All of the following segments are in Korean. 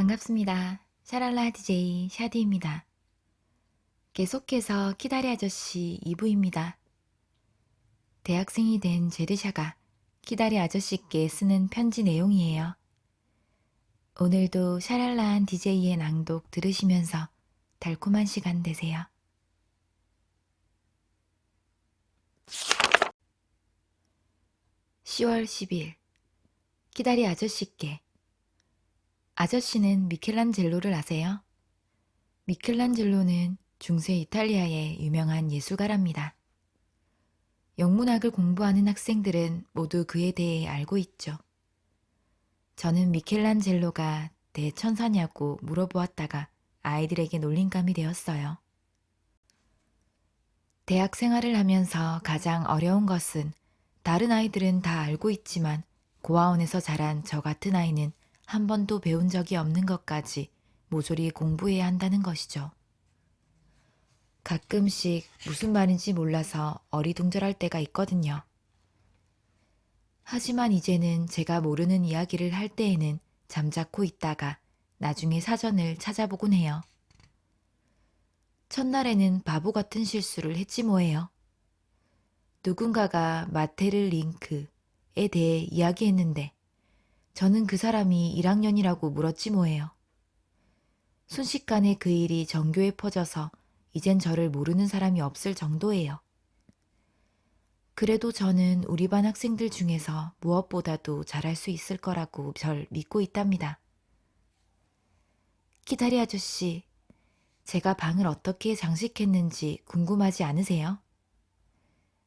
반갑습니다. 샤랄라 DJ 샤디입니다. 계속해서 키다리 아저씨 2부입니다. 대학생이 된 제르샤가 키다리 아저씨께 쓰는 편지 내용이에요. 오늘도 샤랄라한 DJ의 낭독 들으시면서 달콤한 시간 되세요. (10월 10일) 키다리 아저씨께. 아저씨는 미켈란젤로를 아세요? 미켈란젤로는 중세 이탈리아의 유명한 예술가랍니다. 영문학을 공부하는 학생들은 모두 그에 대해 알고 있죠. 저는 미켈란젤로가 대천사냐고 물어보았다가 아이들에게 놀림감이 되었어요. 대학 생활을 하면서 가장 어려운 것은 다른 아이들은 다 알고 있지만 고아원에서 자란 저 같은 아이는 한 번도 배운 적이 없는 것까지 모조리 공부해야 한다는 것이죠. 가끔씩 무슨 말인지 몰라서 어리둥절할 때가 있거든요. 하지만 이제는 제가 모르는 이야기를 할 때에는 잠자코 있다가 나중에 사전을 찾아보곤 해요. 첫날에는 바보 같은 실수를 했지 뭐예요. 누군가가 마테르 링크에 대해 이야기했는데 저는 그 사람이 1학년이라고 물었지 뭐예요. 순식간에 그 일이 전교에 퍼져서 이젠 저를 모르는 사람이 없을 정도예요. 그래도 저는 우리 반 학생들 중에서 무엇보다도 잘할 수 있을 거라고 절 믿고 있답니다. 키다리 아저씨, 제가 방을 어떻게 장식했는지 궁금하지 않으세요?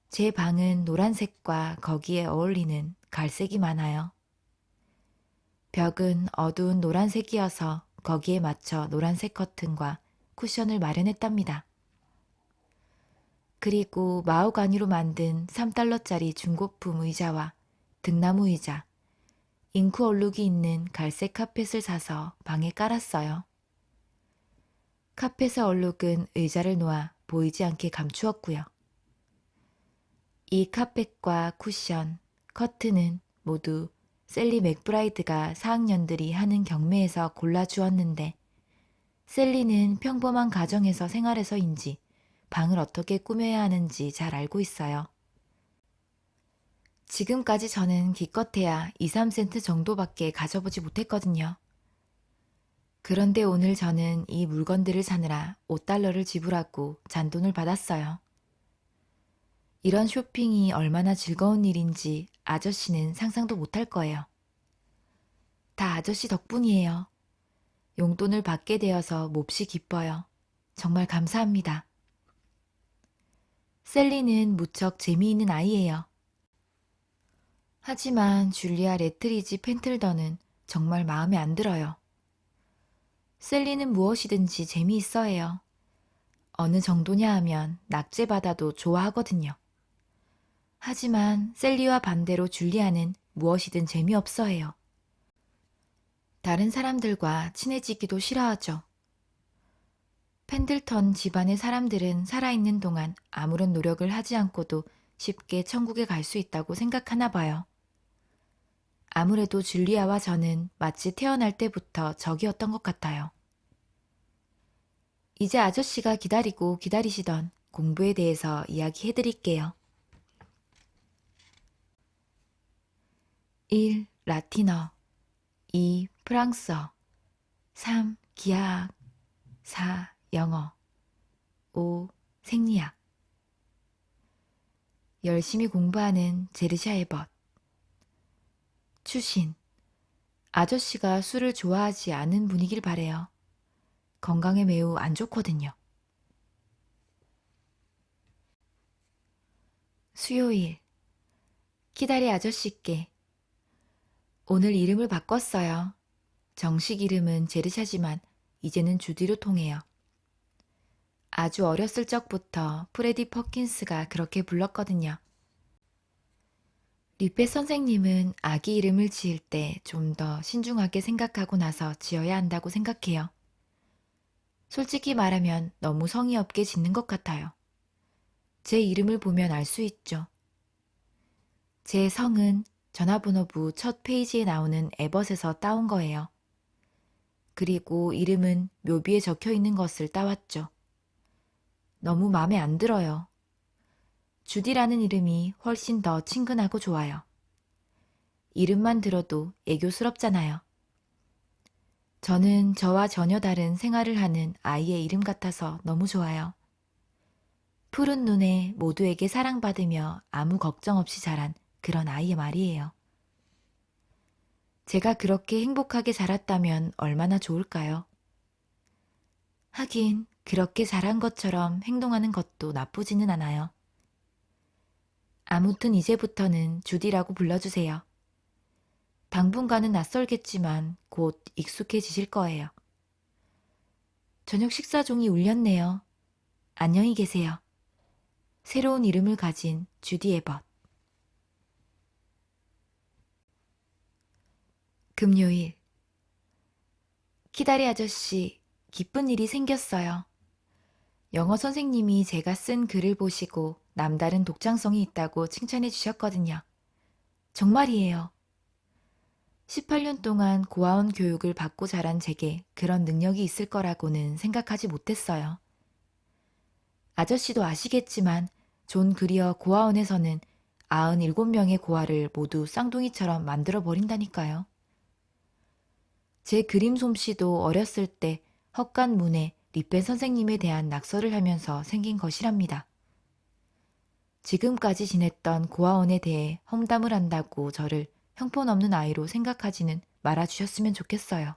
제 방은 노란색과 거기에 어울리는 갈색이 많아요. 벽은 어두운 노란색이어서 거기에 맞춰 노란색 커튼과 쿠션을 마련했답니다. 그리고 마호가니로 만든 3달러짜리 중고품 의자와 등나무 의자, 잉크 얼룩이 있는 갈색 카펫을 사서 방에 깔았어요. 카펫의 얼룩은 의자를 놓아 보이지 않게 감추었고요. 이 카펫과 쿠션, 커튼은 모두 셀리 맥브라이드가 4학년들이 하는 경매에서 골라주었는데 셀리는 평범한 가정에서 생활해서인지 방을 어떻게 꾸며야 하는지 잘 알고 있어요. 지금까지 저는 기껏해야 2, 3센트 정도밖에 가져보지 못했거든요. 그런데 오늘 저는 이 물건들을 사느라 5달러를 지불하고 잔돈을 받았어요. 이런 쇼핑이 얼마나 즐거운 일인지 아저씨는 상상도 못할 거예요. 다 아저씨 덕분이에요. 용돈을 받게 되어서 몹시 기뻐요. 정말 감사합니다. 셀리는 무척 재미있는 아이예요. 하지만 줄리아 레트리지 펜틀던은 정말 마음에 안 들어요. 셀리는 무엇이든지 재미있어 해요. 어느 정도냐 하면 낙제받아도 좋아하거든요. 하지만 셀리와 반대로 줄리아는 무엇이든 재미없어 해요. 다른 사람들과 친해지기도 싫어하죠. 펜들턴 집안의 사람들은 살아있는 동안 아무런 노력을 하지 않고도 쉽게 천국에 갈 수 있다고 생각하나 봐요. 아무래도 줄리아와 저는 마치 태어날 때부터 적이었던 것 같아요. 이제 아저씨가 기다리고 기다리시던 공부에 대해서 이야기해 드릴게요. 1. 라틴어 2. 프랑스어 3. 기하학 4. 영어 5. 생리학 열심히 공부하는 제르샤 에벗 추신 아저씨가 술을 좋아하지 않은 분이길 바래요. 건강에 매우 안 좋거든요. 수요일 키다리 아저씨께 오늘 이름을 바꿨어요. 정식 이름은 제르샤지만 이제는 주디로 통해요. 아주 어렸을 적부터 프레디 퍼킨스가 그렇게 불렀거든요. 리페 선생님은 아기 이름을 지을 때 좀 더 신중하게 생각하고 나서 지어야 한다고 생각해요. 솔직히 말하면 너무 성의 없게 짓는 것 같아요. 제 이름을 보면 알 수 있죠. 제 성은 전화번호부 첫 페이지에 나오는 에벗에서 따온 거예요. 그리고 이름은 묘비에 적혀 있는 것을 따왔죠. 너무 마음에 안 들어요. 주디라는 이름이 훨씬 더 친근하고 좋아요. 이름만 들어도 애교스럽잖아요. 저는 저와 전혀 다른 생활을 하는 아이의 이름 같아서 너무 좋아요. 푸른 눈에 모두에게 사랑받으며 아무 걱정 없이 자란 그런 아이의 말이에요. 제가 그렇게 행복하게 자랐다면 얼마나 좋을까요? 하긴 그렇게 자란 것처럼 행동하는 것도 나쁘지는 않아요. 아무튼 이제부터는 주디라고 불러주세요. 당분간은 낯설겠지만 곧 익숙해지실 거예요. 저녁 식사 종이 울렸네요. 안녕히 계세요. 새로운 이름을 가진 주디 에벗. 금요일. 키다리 아저씨, 기쁜 일이 생겼어요. 영어 선생님이 제가 쓴 글을 보시고 남다른 독창성이 있다고 칭찬해 주셨거든요. 정말이에요. 18년 동안 고아원 교육을 받고 자란 제게 그런 능력이 있을 거라고는 생각하지 못했어요. 아저씨도 아시겠지만 존 그리어 고아원에서는 97명의 고아를 모두 쌍둥이처럼 만들어 버린다니까요. 제 그림 솜씨도 어렸을 때 헛간문에 리펜 선생님에 대한 낙서를 하면서 생긴 것이랍니다. 지금까지 지냈던 고아원에 대해 험담을 한다고 저를 형편없는 아이로 생각하지는 말아주셨으면 좋겠어요.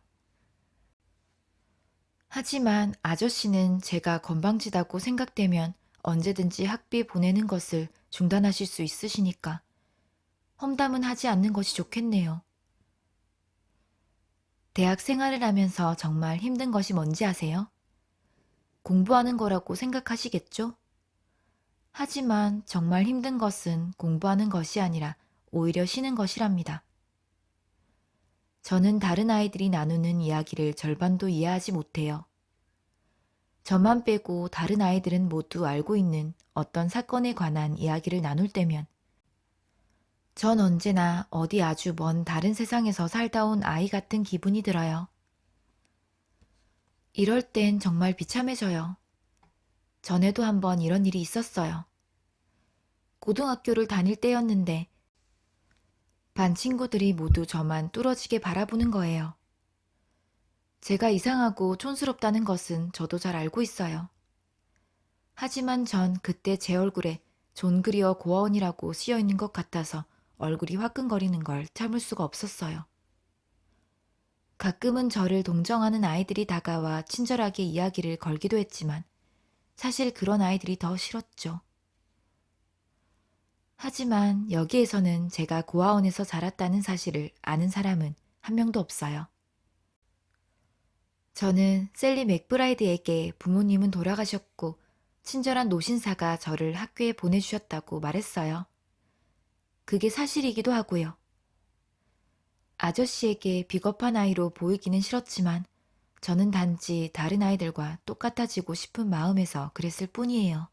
하지만 아저씨는 제가 건방지다고 생각되면 언제든지 학비 보내는 것을 중단하실 수 있으시니까 험담은 하지 않는 것이 좋겠네요. 대학 생활을 하면서 정말 힘든 것이 뭔지 아세요? 공부하는 거라고 생각하시겠죠? 하지만 정말 힘든 것은 공부하는 것이 아니라 오히려 쉬는 것이랍니다. 저는 다른 아이들이 나누는 이야기를 절반도 이해하지 못해요. 저만 빼고 다른 아이들은 모두 알고 있는 어떤 사건에 관한 이야기를 나눌 때면 전 언제나 어디 아주 먼 다른 세상에서 살다 온 아이 같은 기분이 들어요. 이럴 땐 정말 비참해져요. 전에도 한번 이런 일이 있었어요. 고등학교를 다닐 때였는데 반 친구들이 모두 저만 뚫어지게 바라보는 거예요. 제가 이상하고 촌스럽다는 것은 저도 잘 알고 있어요. 하지만 전 그때 제 얼굴에 존 그리어 고아원이라고 쓰여 있는 것 같아서 얼굴이 화끈거리는 걸 참을 수가 없었어요. 가끔은 저를 동정하는 아이들이 다가와 친절하게 이야기를 걸기도 했지만 사실 그런 아이들이 더 싫었죠. 하지만 여기에서는 제가 고아원에서 자랐다는 사실을 아는 사람은 한 명도 없어요. 저는 셀리 맥브라이드에게 부모님은 돌아가셨고 친절한 노신사가 저를 학교에 보내주셨다고 말했어요. 그게 사실이기도 하고요. 아저씨에게 비겁한 아이로 보이기는 싫었지만 저는 단지 다른 아이들과 똑같아지고 싶은 마음에서 그랬을 뿐이에요.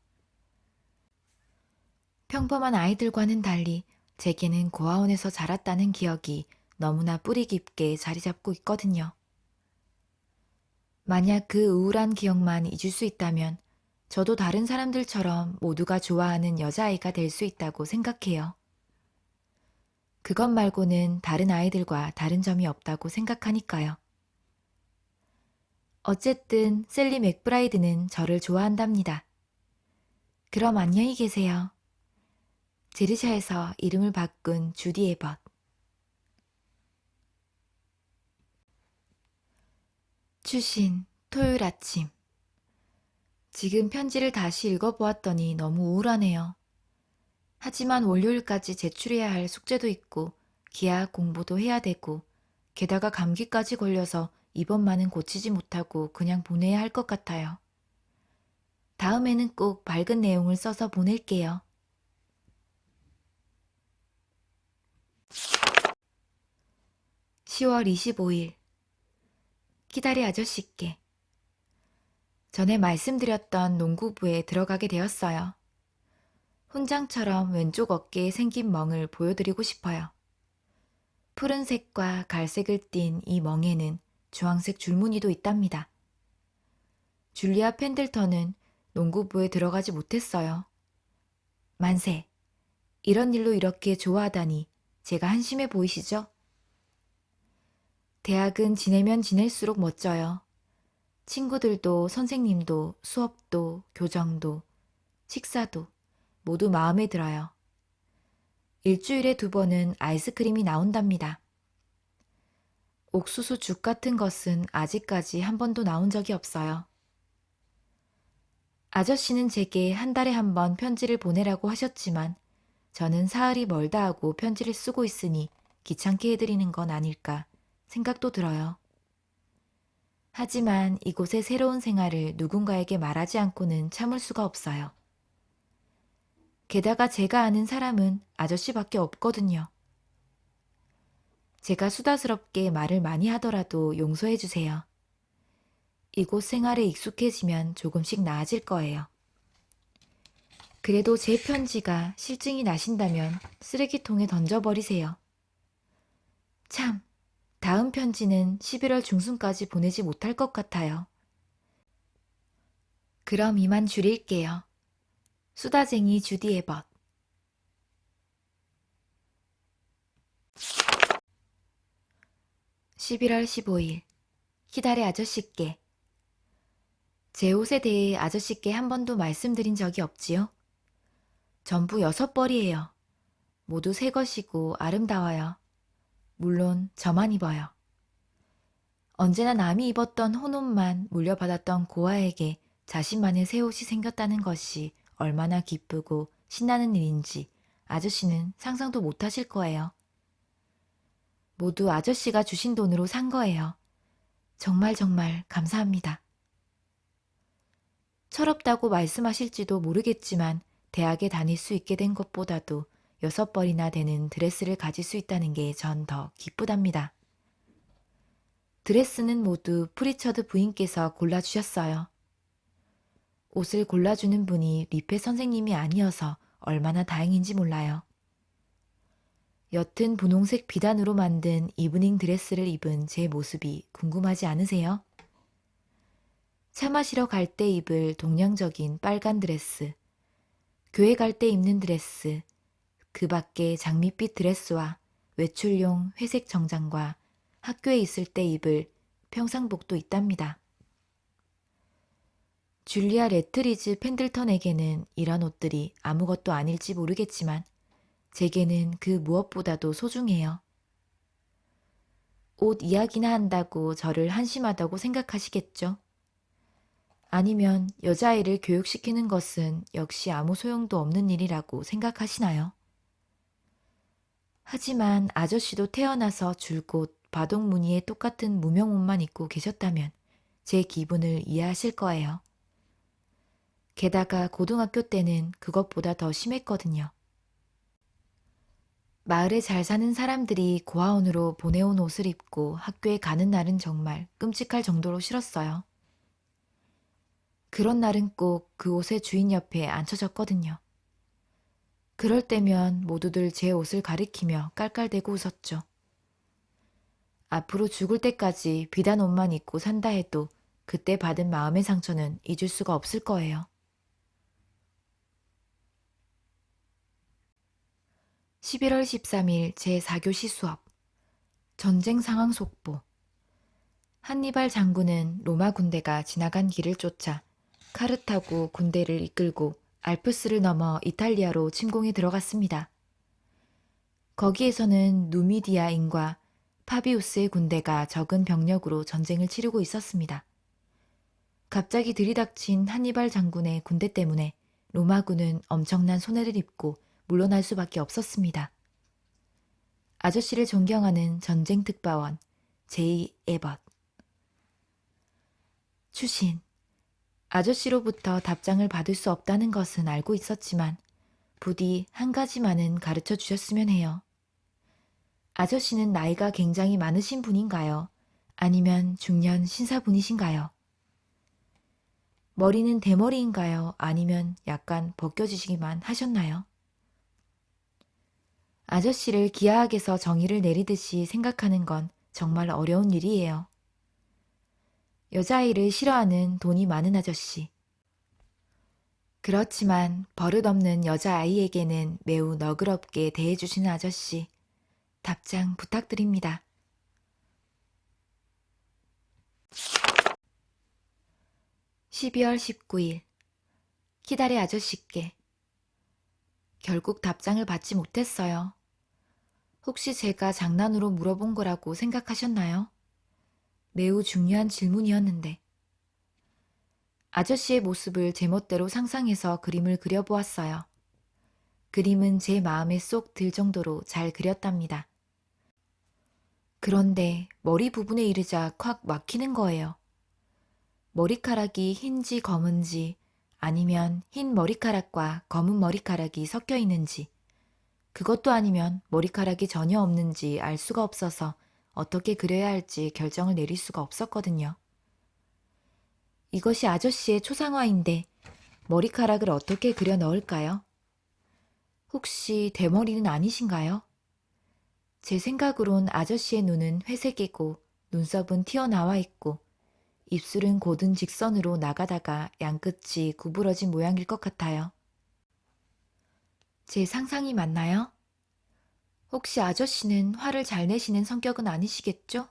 평범한 아이들과는 달리 제게는 고아원에서 자랐다는 기억이 너무나 뿌리 깊게 자리 잡고 있거든요. 만약 그 우울한 기억만 잊을 수 있다면 저도 다른 사람들처럼 모두가 좋아하는 여자아이가 될 수 있다고 생각해요. 그것 말고는 다른 아이들과 다른 점이 없다고 생각하니까요. 어쨌든 셀리 맥브라이드는 저를 좋아한답니다. 그럼 안녕히 계세요. 제르샤에서 이름을 바꾼 주디 에벗. 추신, 토요일 아침. 지금 편지를 다시 읽어보았더니 너무 우울하네요. 하지만 월요일까지 제출해야 할 숙제도 있고 기하학 공부도 해야 되고 게다가 감기까지 걸려서 이번만은 고치지 못하고 그냥 보내야 할 것 같아요. 다음에는 꼭 밝은 내용을 써서 보낼게요. 10월 25일. 키다리 아저씨께. 전에 말씀드렸던 농구부에 들어가게 되었어요. 훈장처럼 왼쪽 어깨에 생긴 멍을 보여드리고 싶어요. 푸른색과 갈색을 띤 이 멍에는 주황색 줄무늬도 있답니다. 줄리아 펜들턴은 농구부에 들어가지 못했어요. 만세. 이런 일로 이렇게 좋아하다니 제가 한심해 보이시죠? 대학은 지내면 지낼수록 멋져요. 친구들도 선생님도 수업도 교정도 식사도 모두 마음에 들어요. 일주일에 2번은 아이스크림이 나온답니다. 옥수수 죽 같은 것은 아직까지 한 번도 나온 적이 없어요. 아저씨는 제게 한 달에 1번 편지를 보내라고 하셨지만 저는 사흘이 멀다 하고 편지를 쓰고 있으니 귀찮게 해드리는 건 아닐까 생각도 들어요. 하지만 이곳의 새로운 생활을 누군가에게 말하지 않고는 참을 수가 없어요. 게다가 제가 아는 사람은 아저씨밖에 없거든요. 제가 수다스럽게 말을 많이 하더라도 용서해 주세요. 이곳 생활에 익숙해지면 조금씩 나아질 거예요. 그래도 제 편지가 실증이 나신다면 쓰레기통에 던져버리세요. 참, 다음 편지는 11월 중순까지 보내지 못할 것 같아요. 그럼 이만 줄일게요. 수다쟁이 주디 에벗. 11월 15일. 키다리 아저씨께. 제 옷에 대해 아저씨께 한 번도 말씀드린 적이 없지요? 전부 6벌이에요. 모두 새 것이고 아름다워요. 물론 저만 입어요. 언제나 남이 입었던 혼옷만 물려받았던 고아에게 자신만의 새 옷이 생겼다는 것이 얼마나 기쁘고 신나는 일인지 아저씨는 상상도 못하실 거예요. 모두 아저씨가 주신 돈으로 산 거예요. 정말 감사합니다. 철없다고 말씀하실지도 모르겠지만 대학에 다닐 수 있게 된 것보다도 6벌이나 되는 드레스를 가질 수 있다는 게 전 더 기쁘답니다. 드레스는 모두 프리처드 부인께서 골라주셨어요. 옷을 골라주는 분이 리페 선생님이 아니어서 얼마나 다행인지 몰라요. 옅은 분홍색 비단으로 만든 이브닝 드레스를 입은 제 모습이 궁금하지 않으세요? 차 마시러 갈 때 입을 동양적인 빨간 드레스, 교회 갈 때 입는 드레스, 그 밖에 장밋빛 드레스와 외출용 회색 정장과 학교에 있을 때 입을 평상복도 있답니다. 줄리아 레트리즈 펜들턴에게는 이런 옷들이 아무것도 아닐지 모르겠지만 제게는 그 무엇보다도 소중해요. 옷 이야기나 한다고 저를 한심하다고 생각하시겠죠? 아니면 여자아이를 교육시키는 것은 역시 아무 소용도 없는 일이라고 생각하시나요? 하지만 아저씨도 태어나서 줄곧 바둑 무늬의 똑같은 무명 옷만 입고 계셨다면 제 기분을 이해하실 거예요. 게다가 고등학교 때는 그것보다 더 심했거든요. 마을에 잘 사는 사람들이 고아원으로 보내온 옷을 입고 학교에 가는 날은 정말 끔찍할 정도로 싫었어요. 그런 날은 꼭 그 옷의 주인 옆에 앉혀졌거든요. 그럴 때면 모두들 제 옷을 가리키며 깔깔대고 웃었죠. 앞으로 죽을 때까지 비단 옷만 입고 산다 해도 그때 받은 마음의 상처는 잊을 수가 없을 거예요. 11월 13일 제4교시 수업. 전쟁 상황 속보. 한니발 장군은 로마 군대가 지나간 길을 쫓아 칼을 타고 군대를 이끌고 알프스를 넘어 이탈리아로 침공에 들어갔습니다. 거기에서는 누미디아인과 파비우스의 군대가 적은 병력으로 전쟁을 치르고 있었습니다. 갑자기 들이닥친 한니발 장군의 군대 때문에 로마군은 엄청난 손해를 입고 물러날 수밖에 없었습니다. 아저씨를 존경하는 전쟁 특파원 제이 에벗. 추신. 아저씨로부터 답장을 받을 수 없다는 것은 알고 있었지만 부디 한 가지만은 가르쳐 주셨으면 해요. 아저씨는 나이가 굉장히 많으신 분인가요? 아니면 중년 신사분이신가요? 머리는 대머리인가요? 아니면 약간 벗겨지시기만 하셨나요? 아저씨를 기하학에서 정의를 내리듯이 생각하는 건 정말 어려운 일이에요. 여자아이를 싫어하는 돈이 많은 아저씨. 그렇지만 버릇없는 여자아이에게는 매우 너그럽게 대해주시는 아저씨. 답장 부탁드립니다. 12월 19일. 키다리 아저씨께. 결국 답장을 받지 못했어요. 혹시 제가 장난으로 물어본 거라고 생각하셨나요? 매우 중요한 질문이었는데. 아저씨의 모습을 제멋대로 상상해서 그림을 그려보았어요. 그림은 제 마음에 쏙 들 정도로 잘 그렸답니다. 그런데 머리 부분에 이르자 콱 막히는 거예요. 머리카락이 흰지 검은지 아니면 흰 머리카락과 검은 머리카락이 섞여 있는지 그것도 아니면 머리카락이 전혀 없는지 알 수가 없어서 어떻게 그려야 할지 결정을 내릴 수가 없었거든요. 이것이 아저씨의 초상화인데 머리카락을 어떻게 그려 넣을까요? 혹시 대머리는 아니신가요? 제 생각으론 아저씨의 눈은 회색이고 눈썹은 튀어나와 있고 입술은 곧은 직선으로 나가다가 양끝이 구부러진 모양일 것 같아요. 제 상상이 맞나요? 혹시 아저씨는 화를 잘 내시는 성격은 아니시겠죠?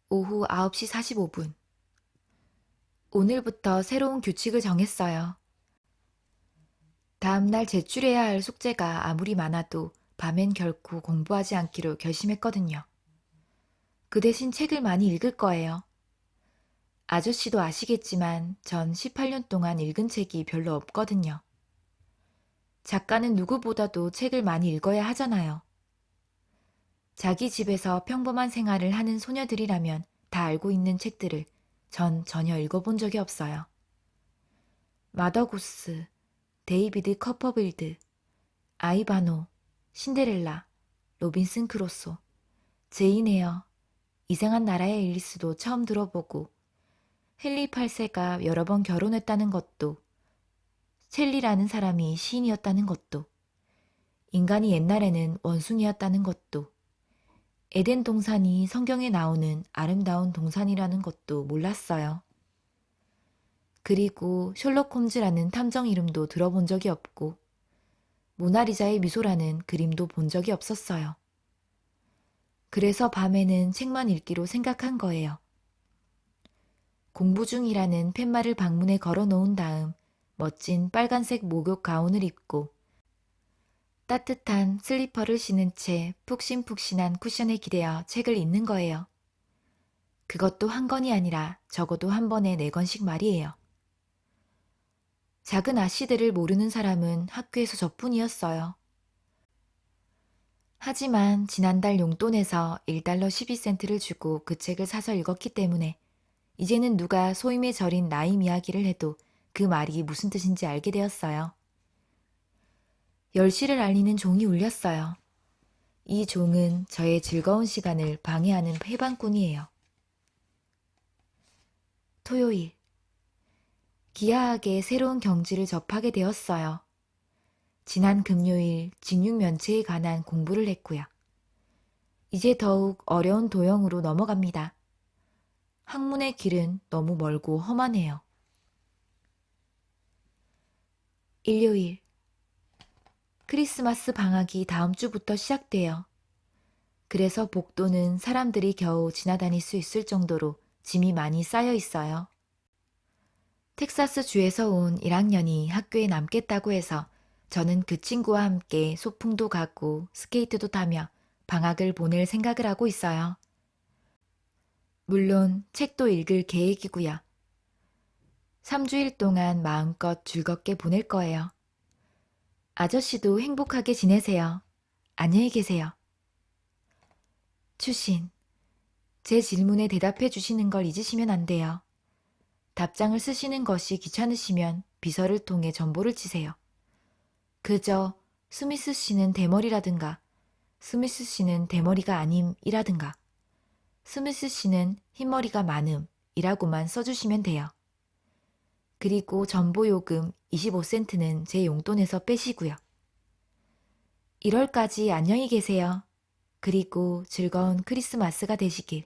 오후 9시 45분. 오늘부터 새로운 규칙을 정했어요. 다음날 제출해야 할 숙제가 아무리 많아도 밤엔 결코 공부하지 않기로 결심했거든요. 그 대신 책을 많이 읽을 거예요. 아저씨도 아시겠지만 전 18년 동안 읽은 책이 별로 없거든요. 작가는 누구보다도 책을 많이 읽어야 하잖아요. 자기 집에서 평범한 생활을 하는 소녀들이라면 다 알고 있는 책들을 전 전혀 읽어본 적이 없어요. 마더구스, 데이비드 커퍼빌드, 아이바노, 신데렐라, 로빈슨 크루소, 제인 에어, 이상한 나라의 앨리스도 처음 들어보고 헨리 8세가 여러 번 결혼했다는 것도 셸리라는 사람이 시인이었다는 것도 인간이 옛날에는 원숭이였다는 것도 에덴 동산이 성경에 나오는 아름다운 동산이라는 것도 몰랐어요. 그리고 셜록 홈즈라는 탐정 이름도 들어본 적이 없고 모나리자의 미소라는 그림도 본 적이 없었어요. 그래서 밤에는 책만 읽기로 생각한 거예요. 공부 중이라는 팻말을 방문에 걸어 놓은 다음 멋진 빨간색 목욕 가운을 입고 따뜻한 슬리퍼를 신은 채 푹신푹신한 쿠션에 기대어 책을 읽는 거예요. 그것도 한 권이 아니라 적어도 한 번에 4권씩 말이에요. 작은 아씨들을 모르는 사람은 학교에서 저뿐이었어요. 하지만 지난달 용돈에서 1달러 12센트를 주고 그 책을 사서 읽었기 때문에 이제는 누가 소임에 절인 나임 이야기를 해도 그 말이 무슨 뜻인지 알게 되었어요. 10시를 알리는 종이 울렸어요. 이 종은 저의 즐거운 시간을 방해하는 해방꾼이에요. 토요일. 기이하게 새로운 경지를 접하게 되었어요. 지난 금요일 직육면체에 관한 공부를 했고요. 이제 더욱 어려운 도형으로 넘어갑니다. 학문의 길은 너무 멀고 험하네요. 일요일. 크리스마스 방학이 다음 주부터 시작돼요. 그래서 복도는 사람들이 겨우 지나다닐 수 있을 정도로 짐이 많이 쌓여 있어요. 텍사스 주에서 온 1학년이 학교에 남겠다고 해서 저는 그 친구와 함께 소풍도 가고 스케이트도 타며 방학을 보낼 생각을 하고 있어요. 물론 책도 읽을 계획이고요. 3주일 동안 마음껏 즐겁게 보낼 거예요. 아저씨도 행복하게 지내세요. 안녕히 계세요. 추신. 제 질문에 대답해 주시는 걸 잊으시면 안 돼요. 답장을 쓰시는 것이 귀찮으시면 비서를 통해 전보를 치세요. 그저 스미스 씨는 대머리라든가 스미스 씨는 대머리가 아님이라든가 스미스 씨는 흰머리가 많음이라고만 써주시면 돼요. 그리고 전보 요금 25센트는 제 용돈에서 빼시고요. 1월까지 안녕히 계세요. 그리고 즐거운 크리스마스가 되시길.